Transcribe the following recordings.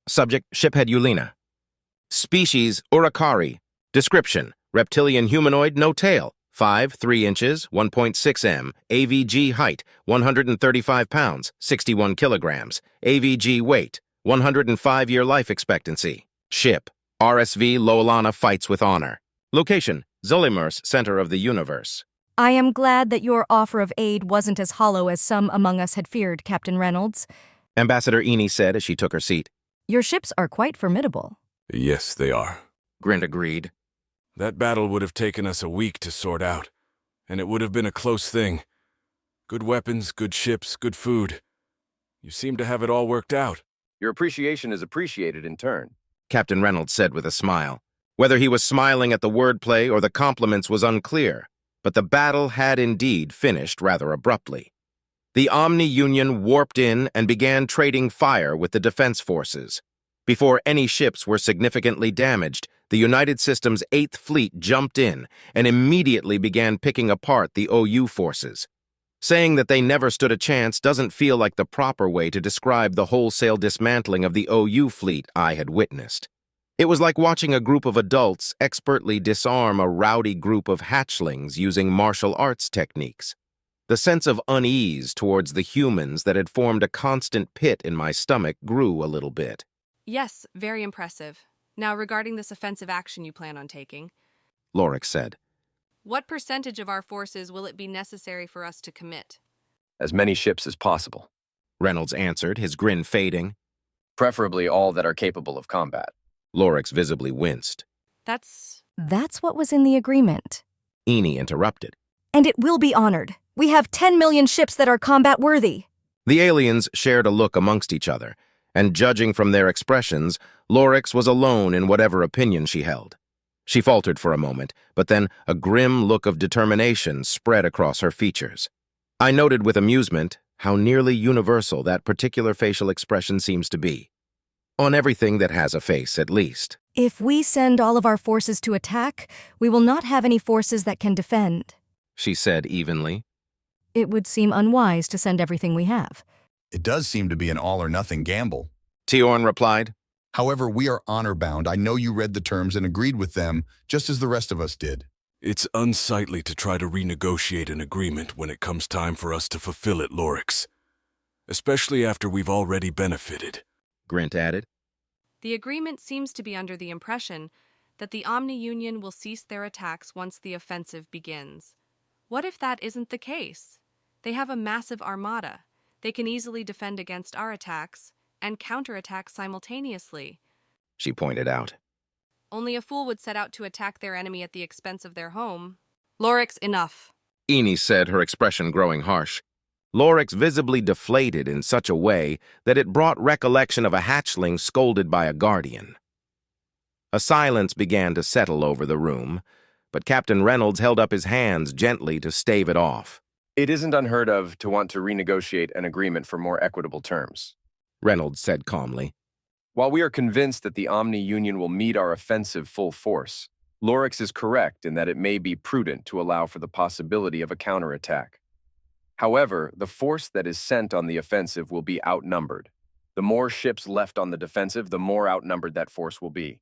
Subject, shiphead Eulina. Species, Urikari. Description, reptilian humanoid, no tail. 5, 3 inches, 1.6 m. AVG height, 135 pounds, 61 kilograms. AVG weight, 105-year life expectancy. Ship, RSV Loalana fights with honor. Location, Zolimers, center of the universe. I am glad that your offer of aid wasn't as hollow as some among us had feared, Captain Reynolds. Ambassador Eni said as she took her seat. Your ships are quite formidable. Yes, they are. Grint agreed. That battle would have taken us a week to sort out, and it would have been a close thing. Good weapons, good ships, good food. You seem to have it all worked out. Your appreciation is appreciated in turn, Captain Reynolds said with a smile. Whether he was smiling at the wordplay or the compliments was unclear, but the battle had indeed finished rather abruptly. The Omni-Union warped in and began trading fire with the defense forces. Before any ships were significantly damaged, the United Systems' 8th Fleet jumped in and immediately began picking apart the OU forces. Saying that they never stood a chance doesn't feel like the proper way to describe the wholesale dismantling of the OU fleet I had witnessed. It was like watching a group of adults expertly disarm a rowdy group of hatchlings using martial arts techniques. The sense of unease towards the humans that had formed a constant pit in my stomach grew a little bit. Yes, very impressive. Now, regarding this offensive action you plan on taking, Lorix said. What percentage of our forces will it be necessary for us to commit? as many ships as possible, Reynolds answered, his grin fading. preferably all that are capable of combat. Lorix visibly winced. That's what was in the agreement. Eni interrupted. And it will be honored. We have 10 million ships that are combat-worthy. The aliens shared a look amongst each other, and judging from their expressions, Lorix was alone in whatever opinion she held. She faltered for a moment, but then a grim look of determination spread across her features. I noted with amusement how nearly universal that particular facial expression seems to be. On everything that has a face, at least. If we send all of our forces to attack, we will not have any forces that can defend. She said evenly. It would seem unwise to send everything we have. It does seem to be an all-or-nothing gamble. Tiorn replied. However, we are honor-bound. I know you read the terms and agreed with them, just as the rest of us did. It's unsightly to try to renegotiate an agreement when it comes time for us to fulfill it, Lorix. Especially after we've already benefited. Grint added. the agreement seems to be under the impression that the Omni-Union will cease their attacks once the offensive begins. What if that isn't the case? They have a massive armada. They can easily defend against our attacks and counterattack simultaneously. She pointed out. Only a fool would set out to attack their enemy at the expense of their home. Lorix, enough. Eni said, her expression growing harsh. Lorix visibly deflated in such a way that it brought recollection of a hatchling scolded by a guardian. A silence began to settle over the room, but Captain Reynolds held up his hands gently to stave it off. It isn't unheard of to want to renegotiate an agreement for more equitable terms, Reynolds said calmly. While we are convinced that the Omni-Union will meet our offensive full force, Lorix is correct in that it may be prudent to allow for the possibility of a counterattack. However, the force that is sent on the offensive will be outnumbered. The more ships left on the defensive, the more outnumbered that force will be.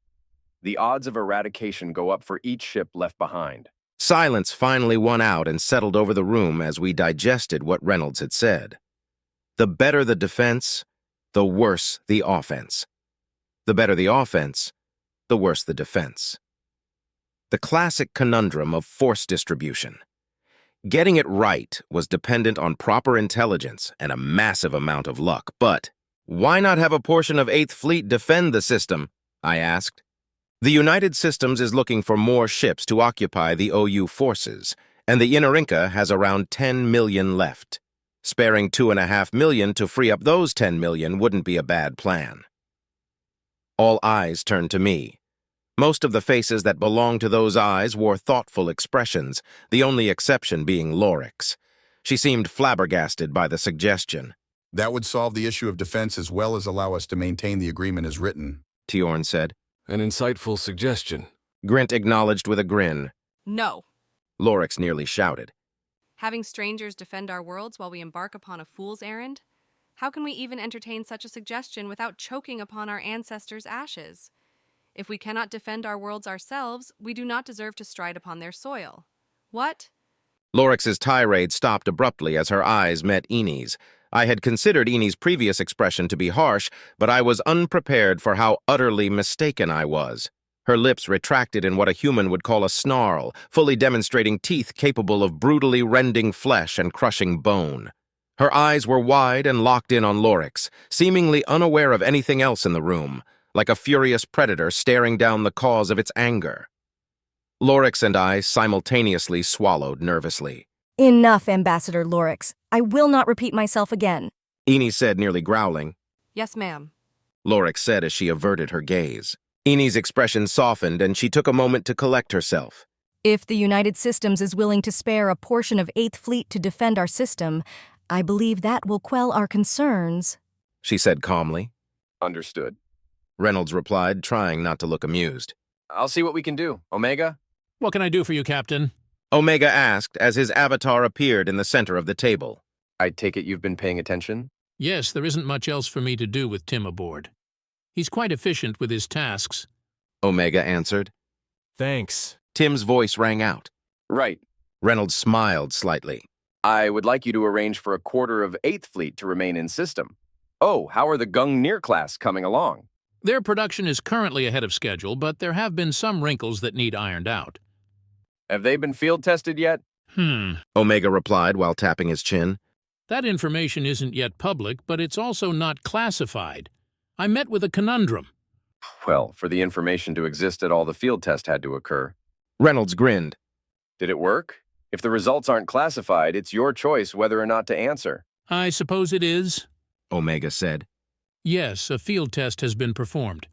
The odds of eradication go up for each ship left behind. Silence finally won out and settled over the room as we digested what Reynolds had said. The better the defense, the worse the offense. The better the offense, the worse the defense. The classic conundrum of force distribution. Getting it right was dependent on proper intelligence and a massive amount of luck, but why not have a portion of 8th Fleet defend the system? I asked. The United Systems is looking for more ships to occupy the OU forces, and the Inner-Inca has around 10 million left. Sparing 2.5 million to free up those 10 million wouldn't be a bad plan. All eyes turned to me. Most of the faces that belonged to those eyes wore thoughtful expressions, the only exception being Lorix. She seemed flabbergasted by the suggestion. That would solve the issue of defense as well as allow us to maintain the agreement as written, Tiorn said. An insightful suggestion. Grint acknowledged with a grin. No. Lorix nearly shouted. Having strangers defend our worlds while we embark upon a fool's errand? How can we even entertain such a suggestion without choking upon our ancestors' ashes? If we cannot defend our worlds ourselves, we do not deserve to stride upon their soil. What? Lorix's tirade stopped abruptly as her eyes met Enie's. I had considered Enie's previous expression to be harsh, but I was unprepared for how utterly mistaken I was. Her lips retracted in what a human would call a snarl, fully demonstrating teeth capable of brutally rending flesh and crushing bone. Her eyes were wide and locked in on Lorix, seemingly unaware of anything else in the room, like a furious predator staring down the cause of its anger. Lorix and I simultaneously swallowed nervously. Enough, Ambassador Lorix. I will not repeat myself again. Enie said, nearly growling. Yes, ma'am. Lorix said as she averted her gaze. Enie's expression softened, and she took a moment to collect herself. If the United Systems is willing to spare a portion of 8th Fleet to defend our system, I believe that will quell our concerns, She said calmly. Understood. Reynolds replied, trying not to look amused. I'll see what we can do. Omega? What can I do for you, Captain? Omega asked as his avatar appeared in the center of the table. I take it you've been paying attention? Yes, there isn't much else for me to do with Tim aboard. He's quite efficient with his tasks. Omega answered. Thanks. Tim's voice rang out. Right. Reynolds smiled slightly. I would like you to arrange for a quarter of 8th Fleet to remain in system. Oh, how are the Gungnir class coming along? Their production is currently ahead of schedule, but there have been some wrinkles that need ironed out. Have they been field tested yet? Omega replied while tapping his chin. That information isn't yet public, but it's also not classified. I met with a conundrum. Well, for the information to exist at all, the field test had to occur. Reynolds grinned. Did it work? If the results aren't classified, it's your choice whether or not to answer. I suppose it is. Omega said. Yes, a field test has been performed.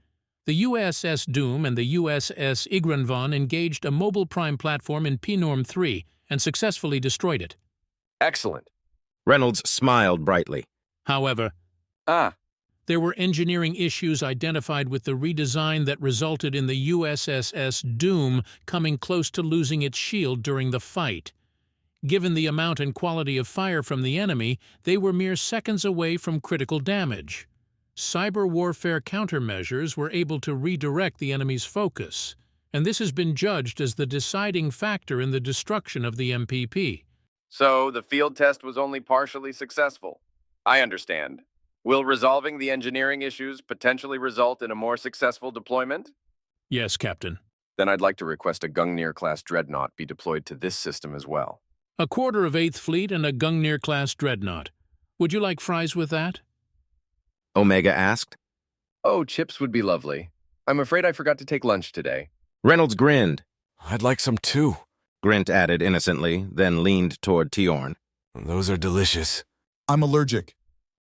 The USS Doom and the USS Igranvon engaged a mobile prime platform in P-Norm 3 and successfully destroyed it. Excellent. Reynolds smiled brightly. However, there were engineering issues identified with the redesign that resulted in the USS Doom coming close to losing its shield during the fight. Given the amount and quality of fire from the enemy, they were mere seconds away from critical damage. Cyber warfare countermeasures were able to redirect the enemy's focus, and this has been judged as the deciding factor in the destruction of the MPP. So the field test was only partially successful. I understand. Will resolving the engineering issues potentially result in a more successful deployment? Yes, Captain. Then I'd like to request a Gungnir-class Dreadnought be deployed to this system as well. A quarter of 8th Fleet and a Gungnir-class Dreadnought. Would you like fries with that? Omega asked. Oh, chips would be lovely. I'm afraid I forgot to take lunch today. Reynolds grinned. I'd like some too. Grint added innocently, then leaned toward Tiorn. Those are delicious. I'm allergic.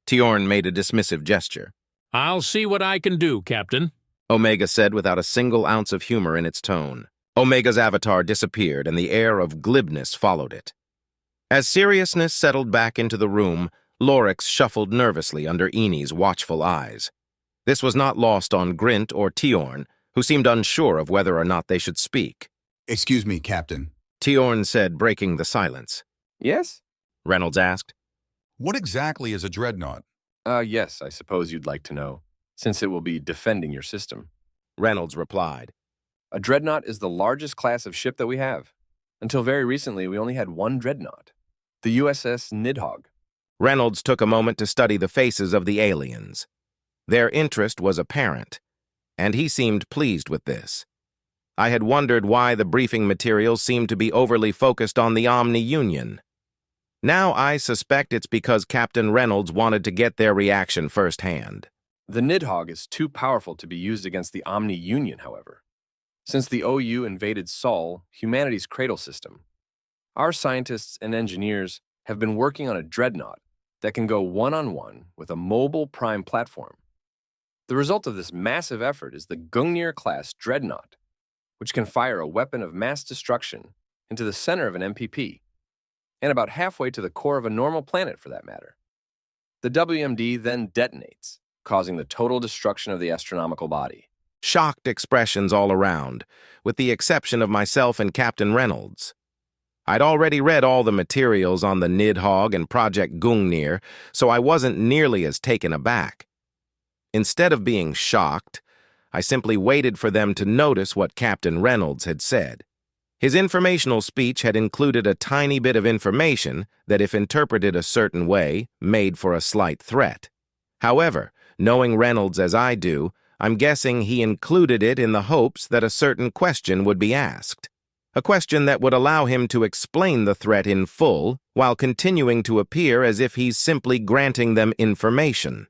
Tiorn made a dismissive gesture. I'll see what I can do, Captain. Omega said without a single ounce of humor in its tone. Omega's avatar disappeared, and the air of glibness followed it. As seriousness settled back into the room, Lorix shuffled nervously under Enie's watchful eyes. This was not lost on Grint or Tiorn, who seemed unsure of whether or not they should speak. Excuse me, Captain. Tiorn said, breaking the silence. Yes? Reynolds asked. What exactly is a dreadnought? Yes, I suppose you'd like to know, since it will be defending your system. Reynolds replied. A dreadnought is the largest class of ship that we have. Until very recently, we only had one dreadnought, the USS Nidhogg. Reynolds took a moment to study the faces of the aliens. Their interest was apparent, and he seemed pleased with this. I had wondered why the briefing materials seemed to be overly focused on the Omni Union. Now I suspect it's because Captain Reynolds wanted to get their reaction firsthand. The Nidhogg is too powerful to be used against the Omni Union, however. Since the OU invaded Sol, humanity's cradle system, our scientists and engineers have been working on a dreadnought that can go one-on-one with a mobile prime platform. The result of this massive effort is the Gungnir-class Dreadnought, which can fire a weapon of mass destruction into the center of an MPP, and about halfway to the core of a normal planet for that matter. The WMD then detonates, causing the total destruction of the astronomical body. Shocked expressions all around, with the exception of myself and Captain Reynolds. I'd already read all the materials on the Nidhogg and Project Gungnir, so I wasn't nearly as taken aback. Instead of being shocked, I simply waited for them to notice what Captain Reynolds had said. His informational speech had included a tiny bit of information that, if interpreted a certain way, made for a slight threat. However, knowing Reynolds as I do, I'm guessing he included it in the hopes that a certain question would be asked. A question that would allow him to explain the threat in full while continuing to appear as if he's simply granting them information.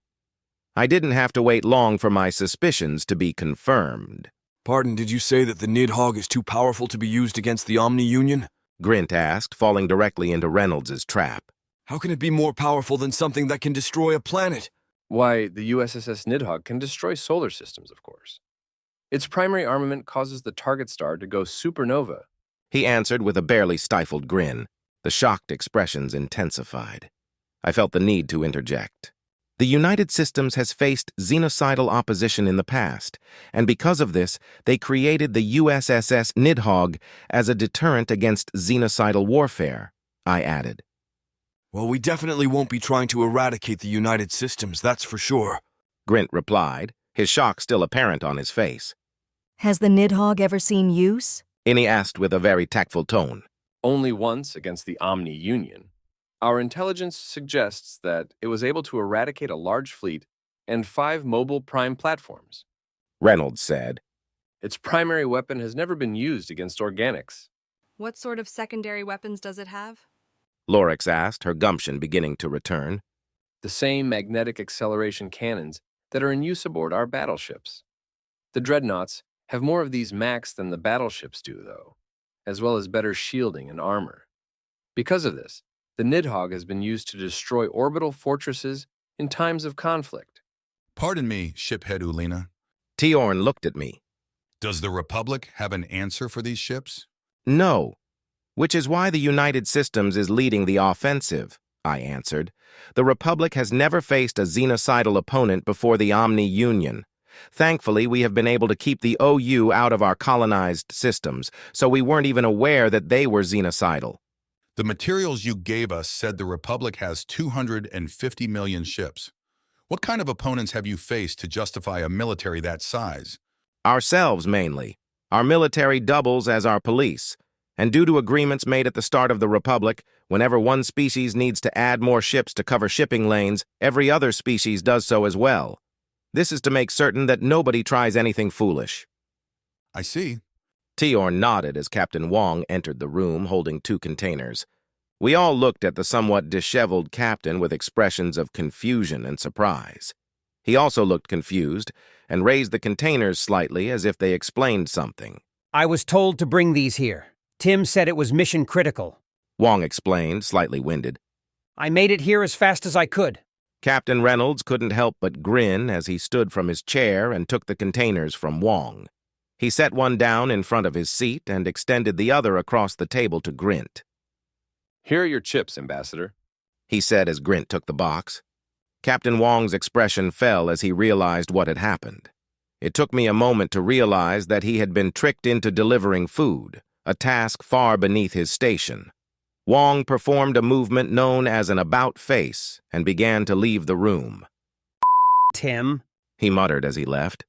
I didn't have to wait long for my suspicions to be confirmed. Pardon, did you say that the Nidhogg is too powerful to be used against the Omni Union? Grint asked, falling directly into Reynolds's trap. How can it be more powerful than something that can destroy a planet? Why, the USSS Nidhogg can destroy solar systems, of course. Its primary armament causes the target star to go supernova. He answered with a barely stifled grin. The shocked expressions intensified. I felt the need to interject. The United Systems has faced xenocidal opposition in the past, and because of this, they created the USSS Nidhogg as a deterrent against xenocidal warfare, I added. Well, we definitely won't be trying to eradicate the United Systems, that's for sure, Grint replied, his shock still apparent on his face. Has the Nidhogg ever seen use? Innie asked with a very tactful tone. Only once against the Omni Union. Our intelligence suggests that it was able to eradicate a large fleet and 5 mobile prime platforms. Reynolds said. Its primary weapon has never been used against organics. What sort of secondary weapons does it have? Lorix asked, her gumption beginning to return. The same magnetic acceleration cannons that are in use aboard our battleships. The Dreadnoughts have more of these mechs than the battleships do, though, as well as better shielding and armor. Because of this, the Nidhogg has been used to destroy orbital fortresses in times of conflict. Pardon me, shiphead Ulina. Tiorn looked at me. Does the Republic have an answer for these ships? No, which is why the United Systems is leading the offensive, I answered. The Republic has never faced a xenocidal opponent before the Omni Union. Thankfully, we have been able to keep the OU out of our colonized systems, so we weren't even aware that they were xenocidal. The materials you gave us said the Republic has 250 million ships. What kind of opponents have you faced to justify a military that size? Ourselves, mainly. Our military doubles as our police. And due to agreements made at the start of the Republic, whenever one species needs to add more ships to cover shipping lanes, every other species does so as well. This is to make certain that nobody tries anything foolish. I see. Tiorn nodded as Captain Wong entered the room holding 2 containers. We all looked at the somewhat disheveled captain with expressions of confusion and surprise. He also looked confused and raised the containers slightly as if they explained something. I was told to bring these here. Tim said it was mission critical. Wong explained, slightly winded. I made it here as fast as I could. Captain Reynolds couldn't help but grin as he stood from his chair and took the containers from Wong. He set one down in front of his seat and extended the other across the table to Grint. Here are your chips, Ambassador, he said as Grint took the box. Captain Wong's expression fell as he realized what had happened. It took me a moment to realize that he had been tricked into delivering food, a task far beneath his station. Wong performed a movement known as an about face and began to leave the room. Tim, He muttered as he left.